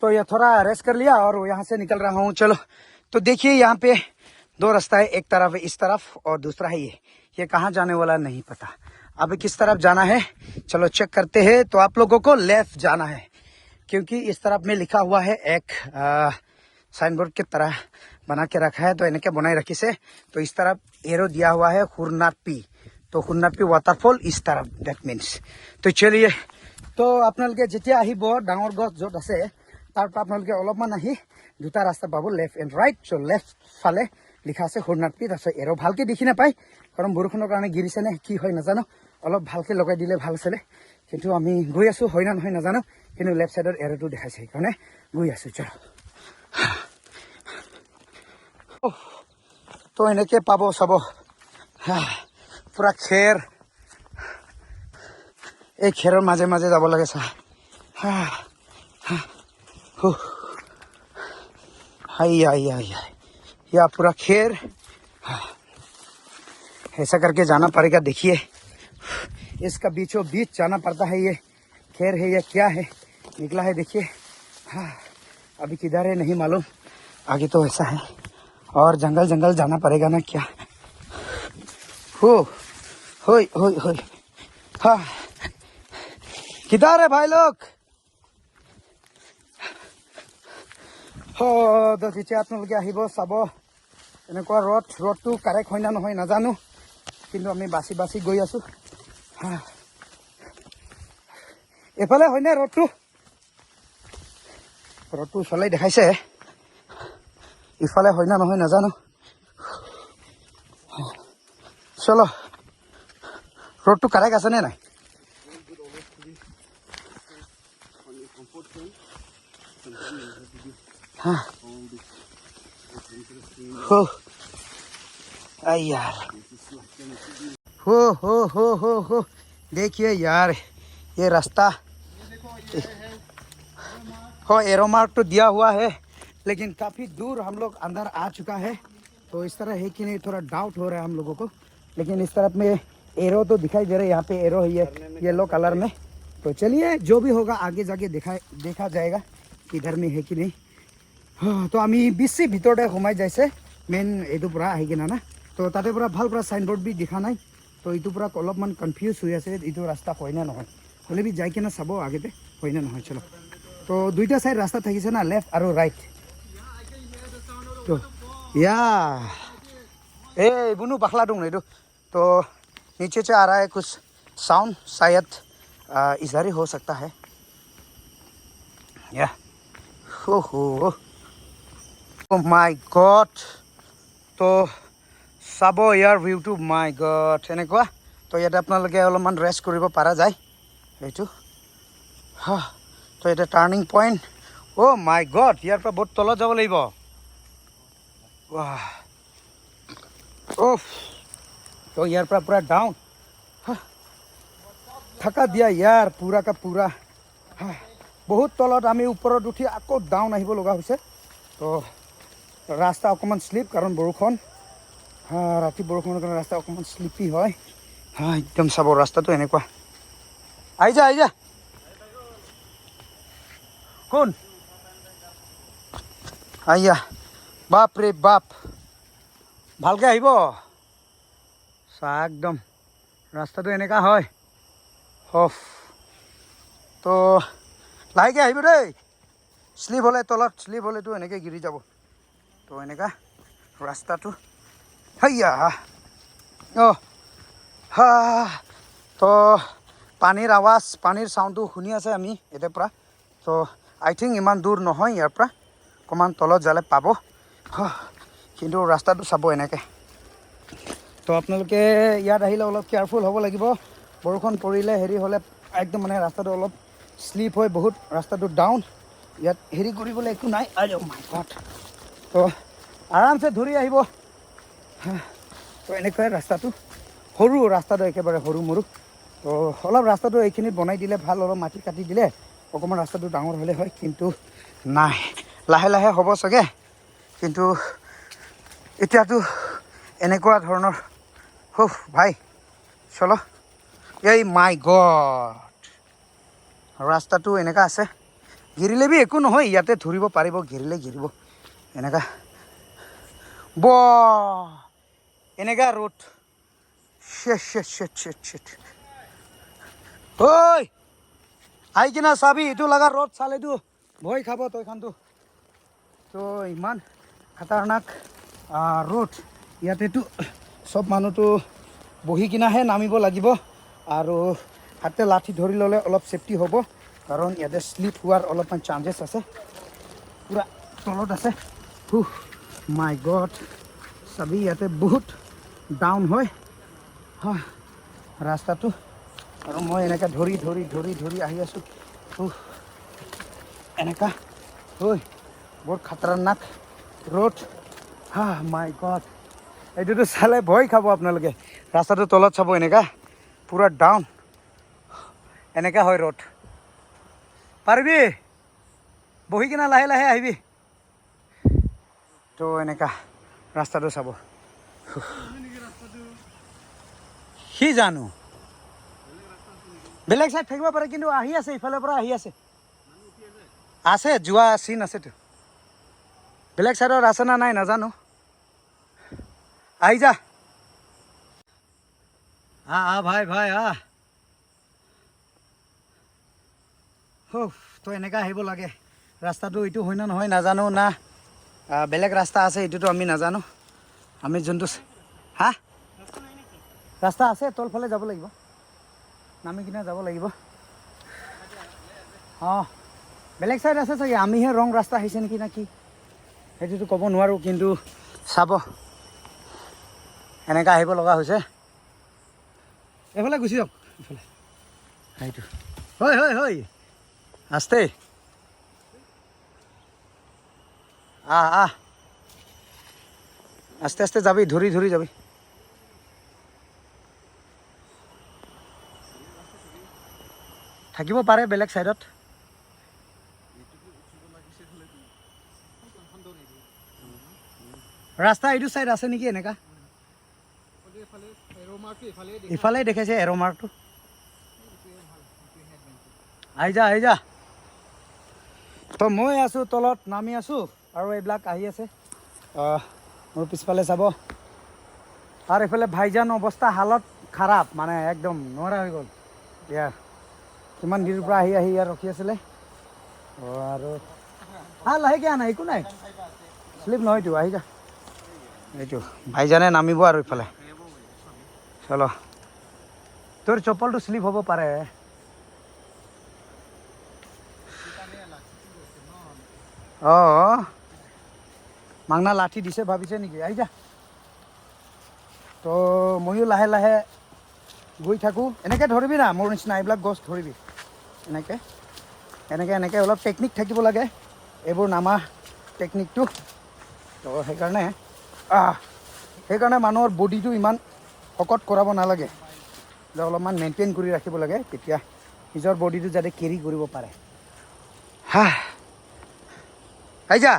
तो ये थोड़ा रेस्ट कर लिया और यहाँ से निकल रहा हूँ। चलो तो देखिए यहाँ पे 2 रास्ता है, एक तरफ इस तरफ और दूसरा है ये कहाँ जाने वाला नहीं पता। अभी किस तरफ जाना है चलो चेक करते हैं। तो आप लोगों को लेफ्ट जाना है क्योंकि इस तरफ में लिखा हुआ है एक साइन बोर्ड की तरह बना के रखा है। तो इनके बनाई रखी से तो इस तरफ एरो दिया हुआ है हुरनापी। तो हुरनापी वाटरफॉल इस तरफ दैट मीन्स। तो चलिए तो आपलोगे जेतिया आहिब डांगर गछ जत आछे तार पर आपलोगे अलपमान आहि दुटा रास्ता पाबो left and right. So left फाले लिखा आछे हुरनापी तारपिছত एरो भालके देखि नापाय कारण बरषुणर कारणे गिरिছে ने कि হয় नाजानो अलप भालके लगाय दिले ভাল आছিলে किन्तु आमी गई आছো হয় ना নহয় नाजानो किन्तु लेफ्ट साइडर एरोটো देखाइছে সেইকাৰণে गई आছো। चलो तो এনেকে পাবো চাব পুৰা খেৰ এই খেৰৰ মাজে মাজে যাব লাগে ছা या पूरा खेर ऐसा करके जाना पड़ेगा। देखिए इसका बीचों बीच जाना पड़ता है। ये खेर है या क्या है निकला है देखिए। अभी किधर है नहीं मालूम, आगे तो ऐसा है और जंगल जंगल जाना पड़ेगा ना क्या। हो हाँ किधर है भाई लोग। तो যেতিয়া আপোনালোকে আহিব চাব এনেকুৱা ৰ'দটো কাৰেক্ট হয় না নহয় নাজানো কিন্তু আমি বাছি বাছি গৈ আছো। এফালে হয়নে ৰ'দটো চলাই দেখাইছে ইফালে হয় না নহয় নাজানো। চলো ৰ'দটো কাৰেক্ট আছে নে নাই। यार हो देखिए यार ये रास्ता हो एरो मार्क तो दिया हुआ है लेकिन काफ़ी दूर हम लोग अंदर आ चुका है। तो इस तरह है कि नहीं थोड़ा डाउट हो रहा है हम लोगों को। लेकिन इस तरफ में एरो तो दिखाई दे रहा है, यहाँ पे एरो है ये येलो कलर में। तो चलिए जो भी होगा आगे जाके देखा जाएगा किधर में है कि नहीं। तो आमी बेसि भितरते सोमाय जाइसे मेन एटु पुरा आहि किना ना। तो ताते पुरा भाल पुरा साइन बोर्ड भी दिखा नाइ। तो इटु पुरा अलपमान कन्फ्यूज हो आछे इटु रास्ता হয় ना নহয় हले भी जाय किना चाबो आगेते হয় ना নহয়। चलो तो दुईटा साइड रास्ता থাকিছে ना लेफ्ट और राइट। तो या ए बुनु बखला दं एटु। तो नीचे से आ रहा है कुछ साउंड शायद इधर ही हो सकता है या हो माय गॉड। तो চাব ইয়াৰ ভিউটো মাই গড এনেকুৱা। তো ইয়াতে আপোনালোকে অলপমান ৰেষ্ট কৰিব পৰা যায় এইটো। তো এটা টাৰ্নিং পইণ্ট। অ' মাই গড ইয়াৰ পৰা বহুত তলত যাব লাগিব। তো ইয়াৰ পৰা পুৰা ডাউন থাকা দিয়া ইয়াৰ পুৰা কা পুৰা বহুত তলত আমি ওপৰত উঠি আকৌ ডাউন আহিব লগা হৈছে। তো रास्ता अकमान स्लिप कारण बरषुण राति बरषुणर कारण रास्ता अकमान स्लिपी है। एकदम चाब रास्ता तो एनेकुवा आई जा कौन आइया बाप रे बाप भालके आहिब चा एकदम रास्ता तो एनेका है। तो लाहेके आहिब देই स्लिप हले तलत स्लिप हले तो एनेके गिरि যাব। तो एनेका रास्ता तो हैया तो पानीर आवाज पानीर साउंड तो शुनी आछे आमी एते पुरा। तो आई थिंक इमान दूर নহয় यार पुरा अकमान तलत जाले पाबो किन्तु रास्ता तो चाबो एनेके। तो आपनालोके यात आहिले अलप केयारफुल हब लागिब। बरषुण परिले हेरि हले एकदम माने रास्ता तो अलप स्लिप হয় बहुत रास्ता तो डाउन यात हेरि करिबले एकु नाइ। अरे माय गॉड तो आराम से धरी आहिब। तो एनेकुवाई रास्ता तो सरू रास्ता तो एकेबारे सरू मरू। तो अलप रास्ता तो এইখিনি बनाई दिले ভাল अलप माटी काटी दिले अकमान रास्ता तो डाঙर हले হয় किन्तु नाइ लाहे लाहे हब सके। किन्तु एतियातो एनेकुवा धৰণৰ भाई चलो ये माय गॉड रास्ता तो एनेका आछे ঘিৰিলে বি একো নহয় ইয়াতে ধৰিব পাৰিব ঘিৰিলে ঘিৰিব এনেকা ব এনেকা ৰ'দ শেট ঐ আহি কিনা চাবি এইটো লগা ৰ'দ চালেতো ভয় খাব তইখানটো তো ইমান খাতাৰনাক ৰ'দ ইয়াতেতো চব মানুহটো বহি কিনাহে নামিব লাগিব আৰু হাতে লাঠি ধৰি ল'লে অলপ ছেফটি হ'ব কাৰণ ইয়াতে স্লিপ হোৱাৰ অলপমান চান্সেছ আছে পুৰা তলত আছে মাই গড চাবি ইয়াতে বহুত ডাউন হয় ৰাস্তাটো আৰু মই এনেকৈ ধৰি আহি আছোঁ এনেকা ঐ বৰ খাতৰনাক ৰ'দ মাই গড এইটোতো চালে ভয় খাব আপোনালোকে ৰাস্তাটো তলত চাব এনেকা পুৰা ডাউন এনেকা হয় ৰ'দ পাৰিবি বহি কিনা লাহে লাহে আহিবি তো এনেকা ৰাস্তাটো চাব কি জানো বেলেগ চাইড থাকিব পাৰে কিন্তু আহি আছে ইফালৰ পৰা আহি আছে যোৱা চিন আছেতো বেলেগ চাইডত আছে না নাই নাজানো আহি যা ভাই তো এনেকা আহিব লাগে ৰাস্তাটো এইটো হয় না নহয় নাজানো না বেলেগ ৰাস্তা আছে এইটোতো আমি নাজানো আমি যোনটো ৰাস্তা আছে তলফালে যাব লাগিব নামি কিনে যাব লাগিব বেলেগ চাইড আছে চাগে আমিহে ৰং ৰাস্তা আহিছে নেকি না কি সেইটোতো ক'ব নোৱাৰোঁ কিন্তু চাব এনেকা আহিব লগা হৈছে এইফালে গুচি যাওক এইফালে সেইটো হয় আস্তে আস্তে যাবি ধৰি যাবি থাকিব পাৰে বেলেগ চাইডত ৰাস্তা এইটো চাইড আছে নেকি এনেকা ইফালে দেখাইছে এৰ' মাৰ্কটো আহি যা তো মই আছোঁ তলত নামি আছোঁ আৰু এইবিলাক আহি আছে মোৰ পিছফালে চাব আৰু এইফালে ভাইজান অৱস্থা হালত খাৰাপ মানে একদম নোৱাৰা হৈ গ'ল ইয়াৰ কিমান দিনৰ পৰা আহি ইয়াত ৰখি আছিলে আৰু লাহেকৈ আনা একো নাই শ্লিপ নহয়তো আহি যা এইটো ভাইজানে নামিব আৰু ইফালে চলো তোৰ চপ্পলটো শ্লিপ হ'ব পাৰে মাংনা লাঠি দিছে ভাবিছে নেকি আহি যা তো ময়ো লাহে লাহে গৈ থাকোঁ এনেকৈ ধৰিবি না মোৰ নিচিনা এইবিলাক গছ ধৰিবি এনেকৈ অলপ টেকনিক থাকিব লাগে এইবোৰ নামা টেকনিকটো তো সেইকাৰণে মানুহৰ বডিটো ইমান শকত কৰাব নালাগে যে অলপমান মেইনটেইন কৰি ৰাখিব লাগে তেতিয়া নিজৰ বডিটো যাতে কেৰি কৰিব পাৰে আহি যা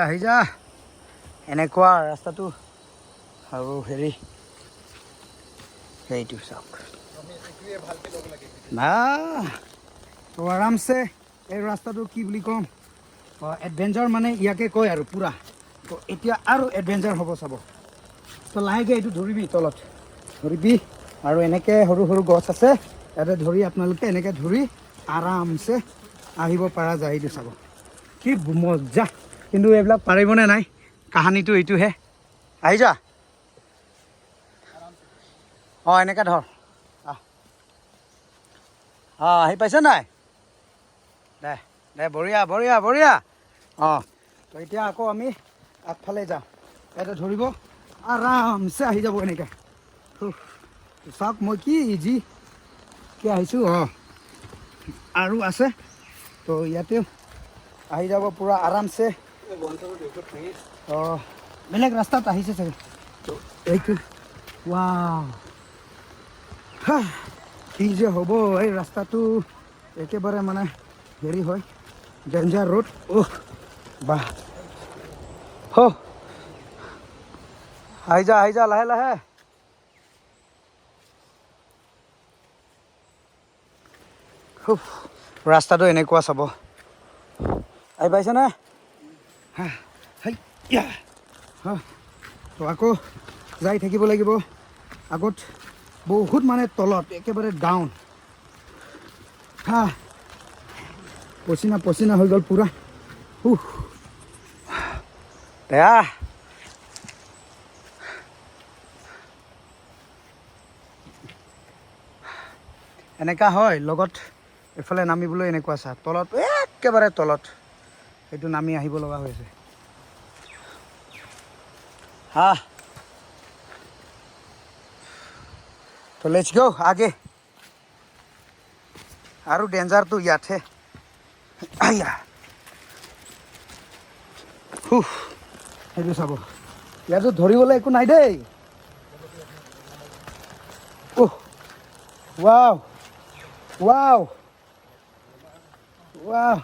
আহি যা এনেকুৱা ৰাস্তাটো আৰু সেইটো চাওক তো আৰামছে এই ৰাস্তাটো কি বুলি ক'ম এডভেঞ্চাৰ মানে ইয়াকে কয় আৰু পূৰা তো এতিয়া আৰু এডভেঞ্চাৰ হ'ব চাব তো লাহেকৈ এইটো ধৰিবি তলত ধৰিবি আৰু এনেকৈ সৰু সৰু গছ আছে ইয়াতে ধৰি আপোনালোকে এনেকৈ ধৰি আৰামছে আহিব পৰা যায় এইটো চাব কি মজা কিন্তু এইবিলাক পাৰিবনে নাই কাহানীটো এইটোহে আহি যা এনেকৈ ধৰ আহি পাইছে নাই দে বঢ়িয়া তো এতিয়া আকৌ আমি আগফালে যাওঁ ইয়াতে ধৰিব আৰামছে আহি যাব এনেকৈ চাওক মই কি ইজি আহিছোঁ আৰু আছে তো ইয়াতেও আহি যাব পুৰা আৰামছে বেলেগ ৰাস্তাত আহিছে চাগে তো এইটো কি যে হ'ব এই ৰাস্তাটো একেবাৰে মানে হেৰি হয় ডেঞ্জাৰ ৰোড আহি যা লাহে ৰাস্তাটো এনেকুৱা চাব আহি পাইছেনে তো আকৌ যাই থাকিব লাগিব আগত বহুত মানে তলত একেবাৰে ডাউন পচিনা পচিনা হৈ গ'ল পুৰা বেয়া এনেকা হয় লগত এফালে নামিবলৈ এনেকুৱা চা তলত একেবাৰে তলত সেইটো নামি আহিব লগা হৈছে তো লেটস গো আগে আৰু ডেঞ্জাৰটো ইয়াতহে আইয়া সেইটো চাব ইয়াতো ধৰিবলৈ একো নাই দেই ৱাও ৱাও ৱাও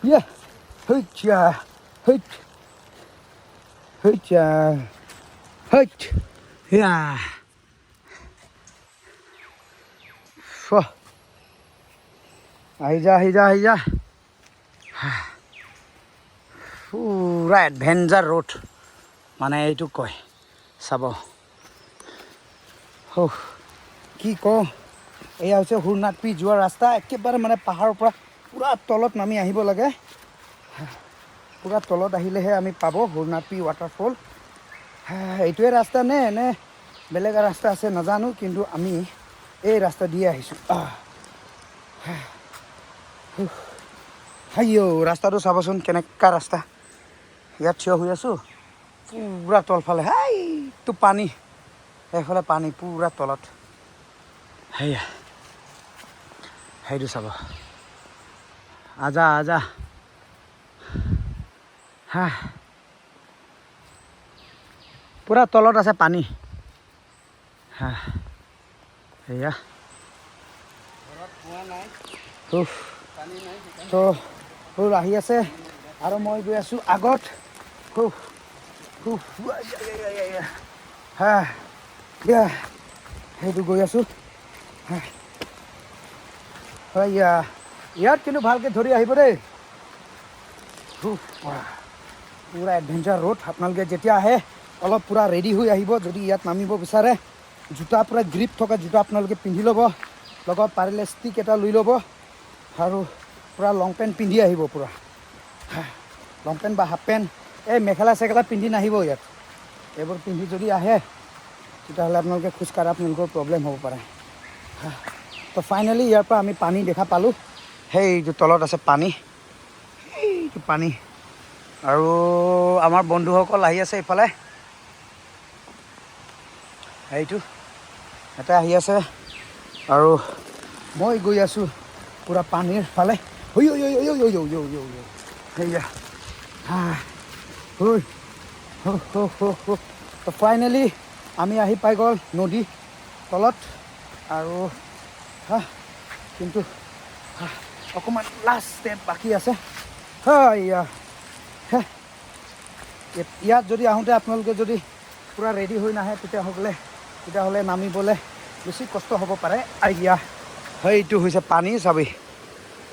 ইয়া হৈছা হৈত হৈছা হৈত ইয়া আহি যা পুৰা এডভেঞ্চাৰ ৰোড মানে এইটো কয় চাব কি কওঁ এয়া হৈছে হুৰনাথপি যোৱা ৰাস্তা একেবাৰে মানে পাহাৰৰ পৰা পুৰা তলত নামি আহিব লাগে পুৰা তলত আহিলেহে আমি পাব হুৰনাথপি ৱাটাৰফল এইটোৱে ৰাস্তা নে বেলেগ ৰাস্তা আছে নাজানো কিন্তু আমি এই ৰাস্তা দিয়ে আহিছোঁ ৰাস্তাটো চাবচোন কেনেকুৱা ৰাস্তা ইয়াত থিয় হৈ আছোঁ পুৰা তলফালে তো পানী সেইফালে পানী পুৰা তলত সেয়া সেইটো চাব আজা পুৰা তলত আছে পানী সেয়া তো আহি আছে আৰু মই গৈ আছোঁ আগত সেইটো গৈ আছোঁ ইয়াত কিন্তু ভালকৈ ধৰি আহিব দেই পুৰা এডভেঞ্চাৰ ৰোড আপোনালোকে যেতিয়া আহে অলপ পুৰা ৰেডি হৈ আহিব যদি ইয়াত নামিব বিচাৰে জোতা পুৰা গ্ৰিপ থকা জোতা আপোনালোকে পিন্ধি ল'ব লগত পাৰিলে ষ্টিক এটা লৈ ল'ব আৰু পুৰা লং পেণ্ট পিন্ধি আহিব পুৰা লং পেণ্ট বা হাফ পেণ্ট এই মেখেলা চেখেলা পিন্ধি নাহিব ইয়াত এইবোৰ পিন্ধি যদি আহে তেতিয়াহ'লে আপোনালোকে খোজকাঢ়া আপোনালোকৰ প্ৰব্লেম হ'ব পাৰে তো ফাইনেলি ইয়াৰ পৰা আমি পানী দেখা পালোঁ সেইটো তলত আছে পানী এইটো পানী আৰু আমাৰ বন্ধুসকল আহি আছে ইফালে এইটো এটা আহি আছে আৰু মই গৈ আছোঁ পুৰা পানীৰ ফালে সেয়া ফাইনেলি আমি আহি পাই গ'ল নদী তলত আৰু কিন্তু অকণমান লাষ্ট ষ্টেপ বাকী আছে ইয়াত যদি আহোঁতে আপোনালোকে যদি পুৰা ৰেডি হৈ নাহে তেতিয়াহ'লে নামিবলৈ বেছি কষ্ট হ'ব পাৰে সেইটো হৈছে পানী চাবি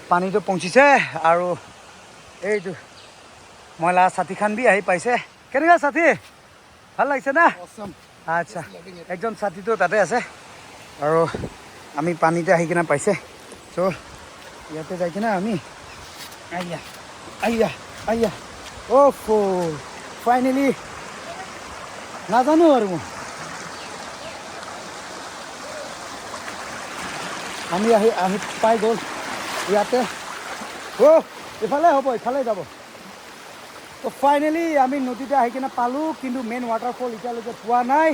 পানীটো পঞ্চিছে আৰু এইটো মইলা ছাতিখান বি আহি পাইছে কেনেকুৱা ছাতি ভাল লাগিছে না আচ্ছা একজন ছাতিটো তাতে আছে আৰু আমি পানীতে আহি কিনে পাইছে চ' ইয়াতে যাই কিনে আমি ফাইনেলি নাজানো আৰু মই আমি আহি পাই গ'ল ইয়াতে ইফালে হ'ব ইফালে যাব তো ফাইনেলি আমি নদীতে আহি কিনে পালোঁ কিন্তু মেইন ৱাটাৰফল এতিয়ালৈকে পোৱা নাই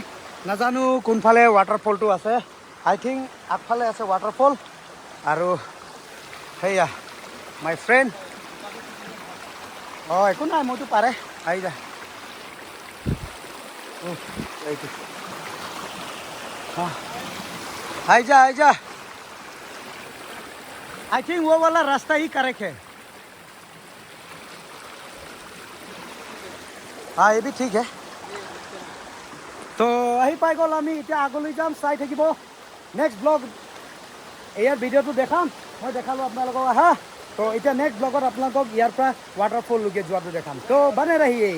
নাজানো কোনফালে ৱাটাৰফলটো আছে আই থিংক আগফালে আছে ৱাটাৰফল আৰু সেয়া মাই ফ্ৰেণ্ড একো নাই মইতো পাৰে আহি যা এইটো আহি যা आई थिंक वो वाला रास्ता ही करेक्ट है हाँ ये भी ठीक है तो আহি পাই গ'ল আমি এতিয়া আগলৈ যাম চাই থাকিব নেক্সট ব্লগ ইয়াৰ ভিডিঅ'টো দেখাম মই দেখালোঁ আপোনালোকক আহা তো এতিয়া নেক্সট ব্লগত আপোনালোকক ইয়াৰ পৰা ৱাটাৰফললৈকে যোৱাটো দেখাম তো বানে ৰাহিয়ে